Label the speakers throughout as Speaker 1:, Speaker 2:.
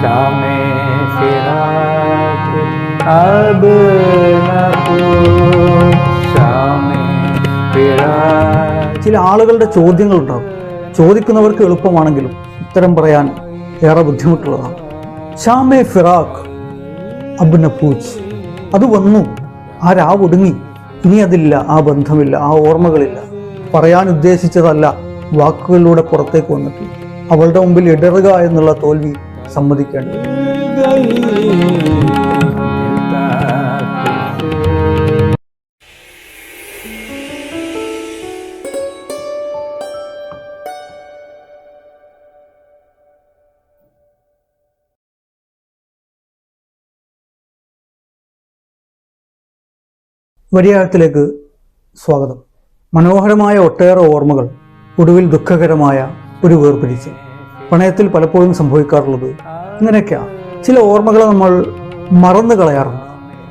Speaker 1: शामे फिराक अब न शामे फिराक.
Speaker 2: ചില ആളുകളുടെ ചോദ്യങ്ങളുണ്ടാകും. ചോദിക്കുന്നവർക്ക് എളുപ്പമാണെങ്കിലും ഉത്തരം പറയാൻ ഏറെ ബുദ്ധിമുട്ടുള്ളതാണ്. ഷാമേ ഫിറാഖ് അബ് ന പൂച്ച്, അത് വന്നു, ആ രാവ് ഒടുങ്ങി, ഇനി അതില്ല, ആ ബന്ധമില്ല, ആ ഓർമ്മകളില്ല. പറയാൻ ഉദ്ദേശിച്ചതല്ല, വാക്കുകളിലൂടെ പുറത്തേക്ക് വന്നിട്ട് അവളുടെ മുമ്പിൽ ഇടറുക എന്നുള്ള തോൽവി സമ്മതിക്കേണ്ടത്. വരിയാഴത്തിലേക്ക് സ്വാഗതം. മനോഹരമായ ഒട്ടേറെ ഓർമ്മകൾ, ഒടുവിൽ ദുഃഖകരമായ ഒരു വേർപിരിച്ച്. പ്രണയത്തിൽ പലപ്പോഴും സംഭവിക്കാറുള്ളത് ഇങ്ങനെയൊക്കെയാണ്. ചില ഓർമ്മകളെ നമ്മൾ മറന്നു കളയാറുണ്ട്.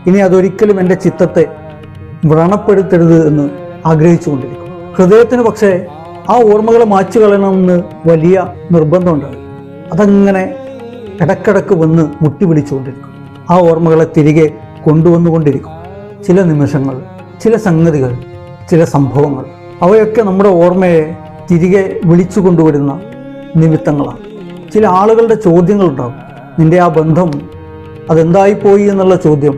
Speaker 2: ഇനി അതൊരിക്കലും എൻ്റെ ചിത്തത്തെ വ്രണപ്പെടുത്തരുത് എന്ന് ആഗ്രഹിച്ചുകൊണ്ടിരിക്കും. ഹൃദയത്തിന് പക്ഷേ ആ ഓർമ്മകളെ മാച്ചു കളയണമെന്ന് വലിയ നിർബന്ധമുണ്ടാകും. അതങ്ങനെ ഇടക്കിടക്ക് വന്ന് മുട്ടി വിളിച്ചുകൊണ്ടിരിക്കും. ആ ഓർമ്മകളെ തിരികെ കൊണ്ടുവന്നുകൊണ്ടിരിക്കും. ചില നിമിഷങ്ങൾ, ചില സംഗതികൾ, ചില സംഭവങ്ങൾ, അവയൊക്കെ നമ്മുടെ ഓർമ്മയെ തിരികെ വിളിച്ചു കൊണ്ടുവരുന്ന നിമിത്തങ്ങളാണ്. ചില ആളുകളുടെ ചോദ്യങ്ങളുണ്ടാകും. നിന്റെ ആ ബന്ധം അതെന്തായിപ്പോയി എന്നുള്ള ചോദ്യം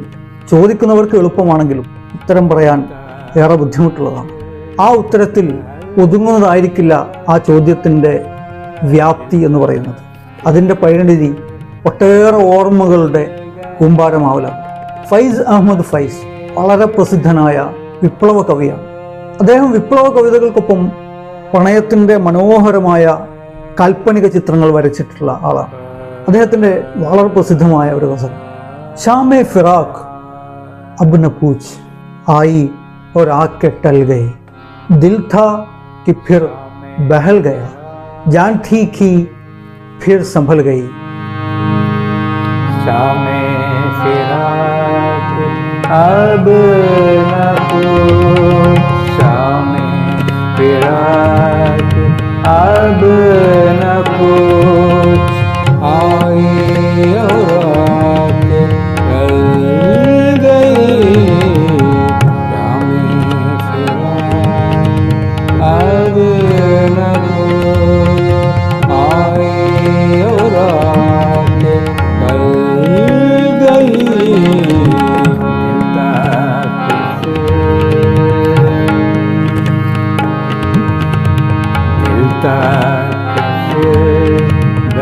Speaker 2: ചോദിക്കുന്നവർക്ക് എളുപ്പമാണെങ്കിലും ഉത്തരം പറയാൻ ഏറെ ബുദ്ധിമുട്ടുള്ളതാണ്. ആ ഉത്തരത്തിൽ ഒതുങ്ങുന്നതായിരിക്കില്ല ആ ചോദ്യത്തിൻ്റെ വ്യാപ്തി എന്ന് പറയുന്നത്. അതിൻ്റെ പരിണിതി ഒട്ടേറെ ഓർമ്മകളുടെ കൂമ്പാരമാവലാണ്. ഫൈസ് അഹമ്മദ് ഫൈസ് വളരെ പ്രസിദ്ധനായ വിപ്ലവ കവിയാണ്. അദ്ദേഹം വിപ്ലവ കവിതകൾക്കൊപ്പം പ്രണയത്തിൻ്റെ മനോഹരമായ കാൽപ്പനിക ചിത്രങ്ങൾ വരച്ചിട്ടുള്ള ആളാണ്. അദ്ദേഹത്തിൻ്റെ വളരെ പ്രസിദ്ധമായ ഒരു ഗസൽ, ഷാമേ ഫിറാഖ് അബ് ന പൂച്ച് ആയി और आके टल गए, दिल था कि फिर बहल गया, जान थी कि फिर संभल गई.
Speaker 1: शामे फिराक अब न शामे फिराक अब न आई और टल गई. अब न आई और टल गई.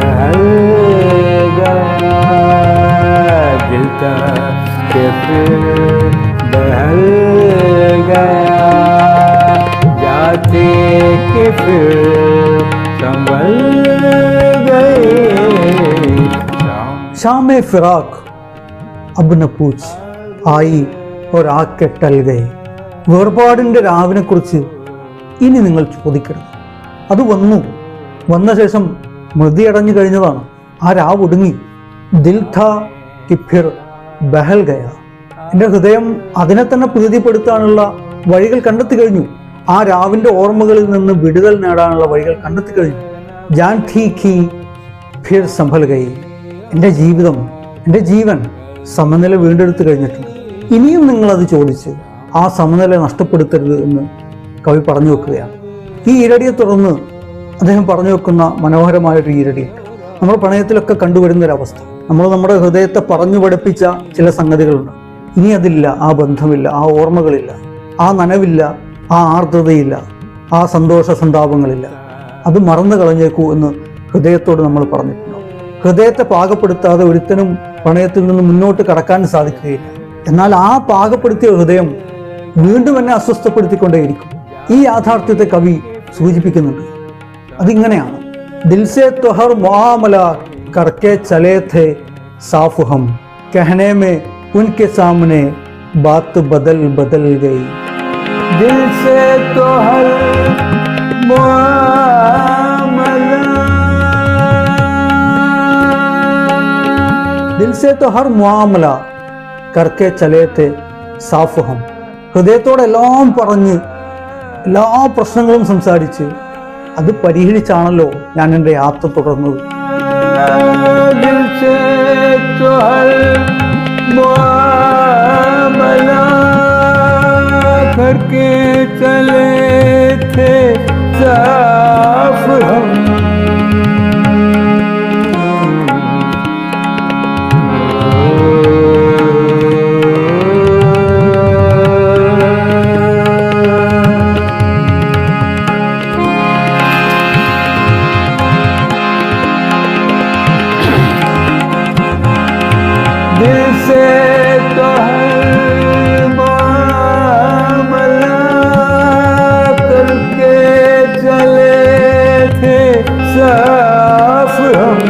Speaker 1: बहल गया दिल तक बहल गया, जाते के फिर संभल गए.
Speaker 2: ഷാമേ ഫിറാഖ് അബ് ന പൂച്ച് ആയി और आके टल गए. വേർപാടിൻ്റെ രാവിനെക്കുറിച്ച് ഇനി നിങ്ങൾ ചോദിക്കരുത്. അത് വന്നു, വന്ന ശേഷം മൃതിയടഞ്ഞു കഴിഞ്ഞതാണ്. ആ രാവ് ഒടുങ്ങി. ദിൽ ഥാ കി ഫിർ ബഹൽ ഗയ. എൻ്റെ ഹൃദയം അതിനെ തന്നെ പ്രീതിപ്പെടുത്താനുള്ള വഴികൾ കണ്ടെത്തി കഴിഞ്ഞു. ആ രാവിൻ്റെ ഓർമ്മകളിൽ നിന്ന് വിടുതൽ നേടാനുള്ള വഴികൾ കണ്ടെത്തി കഴിഞ്ഞു. ജാൻ ഥീ ഖി ഫിർ സംഭൽ ഗയി. എൻ്റെ ജീവിതം, എൻ്റെ ജീവൻ സമനില വീണ്ടെടുത്ത് കഴിഞ്ഞിട്ടുണ്ട്. ഇനിയും നിങ്ങളത് ചോദിച്ച് ആ സമനില നഷ്ടപ്പെടുത്തരുത് എന്ന് കവി പറഞ്ഞു വെക്കുകയാണ്. ഈ ഈരടിയെ തുടർന്ന് അദ്ദേഹം പറഞ്ഞു വെക്കുന്ന മനോഹരമായൊരു ഈരടിയുണ്ട്. നമ്മൾ പ്രണയത്തിലൊക്കെ കണ്ടുവരുന്നൊരവസ്ഥ. നമ്മൾ നമ്മുടെ ഹൃദയത്തെ പറഞ്ഞു പഠിപ്പിച്ച ചില സംഗതികളുണ്ട്. ഇനി അതില്ല, ആ ബന്ധമില്ല, ആ ഓർമ്മകളില്ല, ആ നനവില്ല, ആ ആർദ്രതയില്ല, ആ സന്തോഷ സന്താപങ്ങളില്ല. അത് മറന്നു കളഞ്ഞേക്കൂ എന്ന് ഹൃദയത്തോട് നമ്മൾ പറഞ്ഞിട്ടുണ്ടോ? ഹൃദയത്തെ പാകപ്പെടുത്താതെ ഒരുത്തനും പ്രണയത്തിൽ നിന്ന് മുന്നോട്ട് കടക്കാൻ സാധിക്കുകയില്ല. എന്നാൽ ആ പാകപ്പെടുത്തിയ ഹൃദയം വീണ്ടും എന്നെ അസ്വസ്ഥപ്പെടുത്തിക്കൊണ്ടേയിരിക്കും. ഈ യാഥാർത്ഥ്യത്തെ കവി സൂചിപ്പിക്കുന്നുണ്ട്. അതിങ്ങനെയാണ്, ദിൽസെ ത്വഹർ മുആമല കർക്കെ ചലേ थे साफ हम, कहने में उनके सामने बात बदल बदल गई.
Speaker 1: दिल से तो हर मुआमला,
Speaker 2: दिल से तो हर मुआमला करके चले थे साफ हम. ഹൃദയത്തോടെ എല്ലാം പറഞ്ഞ് എല്ലാ പ്രശ്നങ്ങളും സംസാരിച്ച് അത് പരിഹരിച്ചാണല്ലോ ഞാൻ എൻ്റെ യാത്ര തുടർന്നത്.
Speaker 1: से तो हर मुआमला करके चले थे साफ हम। दिल से तो हर मामला करके चले थे साफ हम।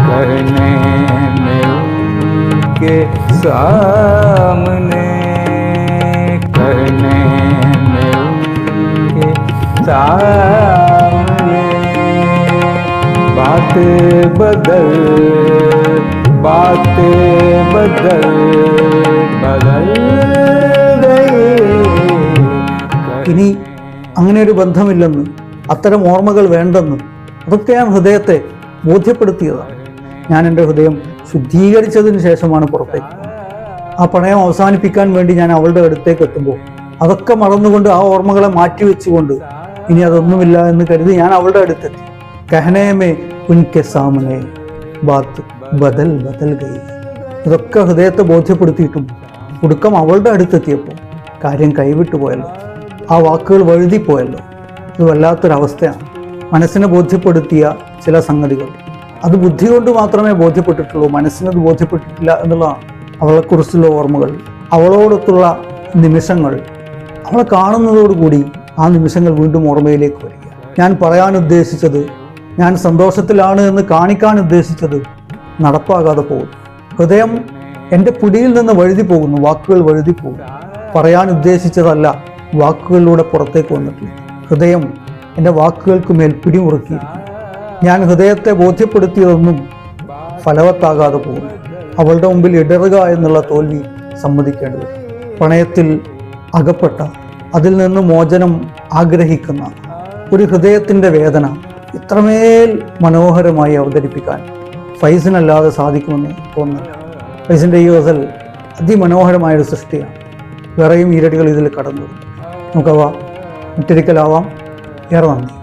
Speaker 1: करने में उनके सामने, करने में उनके सामने बातें बदल गई।
Speaker 2: ഇനി അങ്ങനെ ഒരു ബന്ധമില്ലെന്ന്, അത്തരം ഓർമ്മകൾ വേണ്ടെന്ന് അതൊക്കെ ഞാൻ ഹൃദയത്തെ ബോധ്യപ്പെടുത്തിയതാണ്. ഞാൻ എൻ്റെ ഹൃദയം ശുദ്ധീകരിച്ചതിന് ശേഷമാണ് പുറത്തേക്ക് പോകുന്നത്. ആ പ്രണയം അവസാനിപ്പിക്കാൻ വേണ്ടി ഞാൻ അവളുടെ അടുത്തേക്ക് എത്തുമ്പോൾ അതൊക്കെ മറന്നുകൊണ്ട്, ആ ഓർമ്മകളെ മാറ്റിവെച്ചുകൊണ്ട് ഇനി അതൊന്നുമില്ല എന്ന് കരുതി ഞാൻ അവളുടെ അടുത്തെത്തി. കഹനയമേ ഉൻകെ സാമനെ ബാത്ത് ബദൽ ഗൈ. ഇതൊക്കെ ഹൃദയത്തെ ബോധ്യപ്പെടുത്തിയിട്ടും ഒടുക്കം അവളുടെ അടുത്തെത്തിയപ്പോൾ കാര്യം കൈവിട്ടു പോയല്ലോ, ആ വാക്കുകൾ വഴുതിപ്പോയല്ലോ. ഇത് വല്ലാത്തൊരവസ്ഥയാണ്. മനസ്സിനെ ബോധ്യപ്പെടുത്തിയ ചില സംഗതികൾ അത് ബുദ്ധി കൊണ്ട് മാത്രമേ ബോധ്യപ്പെട്ടിട്ടുള്ളൂ, മനസ്സിനത് ബോധ്യപ്പെട്ടിട്ടില്ല എന്നുള്ളതാണ്. അവളെക്കുറിച്ചുള്ള ഓർമ്മകൾ, അവളോടൊത്തുള്ള നിമിഷങ്ങൾ, അവളെ കാണുന്നതോടുകൂടി ആ നിമിഷങ്ങൾ വീണ്ടും ഓർമ്മയിലേക്ക് വരിക. ഞാൻ പറയാൻ ഉദ്ദേശിച്ചത്, ഞാൻ സന്തോഷത്തിലാണ് എന്ന് കാണിക്കാൻ ഉദ്ദേശിച്ചത് നടപ്പാകാതെ പോകുന്നു. ഹൃദയം എൻ്റെ പിടിയിൽ നിന്ന് വഴുതി പോകുന്നു, വാക്കുകൾ വഴുതി പോകുന്നു. പറയാൻ ഉദ്ദേശിച്ചതല്ല വാക്കുകളിലൂടെ പുറത്തേക്ക് വന്നിട്ടില്ല. ഹൃദയം എൻ്റെ വാക്കുകൾക്ക് മേൽ പിടിമുറുക്കിയിരിക്കുന്നു. ഞാൻ ഹൃദയത്തെ ബോധ്യപ്പെടുത്തിയതൊന്നും ഫലവത്താകാതെ പോകുന്നു. അവളുടെ മുമ്പിൽ ഇടറുക എന്നുള്ള തോൽവി സമ്മതിക്കേണ്ടത്. പ്രണയത്തിൽ അകപ്പെട്ട, അതിൽ നിന്ന് മോചനം ആഗ്രഹിക്കുന്ന ഒരു ഹൃദയത്തിൻ്റെ വേദന ഇത്രമേൽ മനോഹരമായി അവതരിപ്പിക്കാൻ ഫൈസിനല്ലാതെ സാധിക്കുമെന്ന് തോന്നുന്നില്ല. ഫൈസിൻ്റെ ഈ ഗസൽ അതിമനോഹരമായൊരു സൃഷ്ടിയാണ്. വേറെയും ഈരടികൾ ഇതിൽ കടന്നു. നമുക്കവ മറ്റൊരിക്കലാവാം. ഏറെ നന്ദി.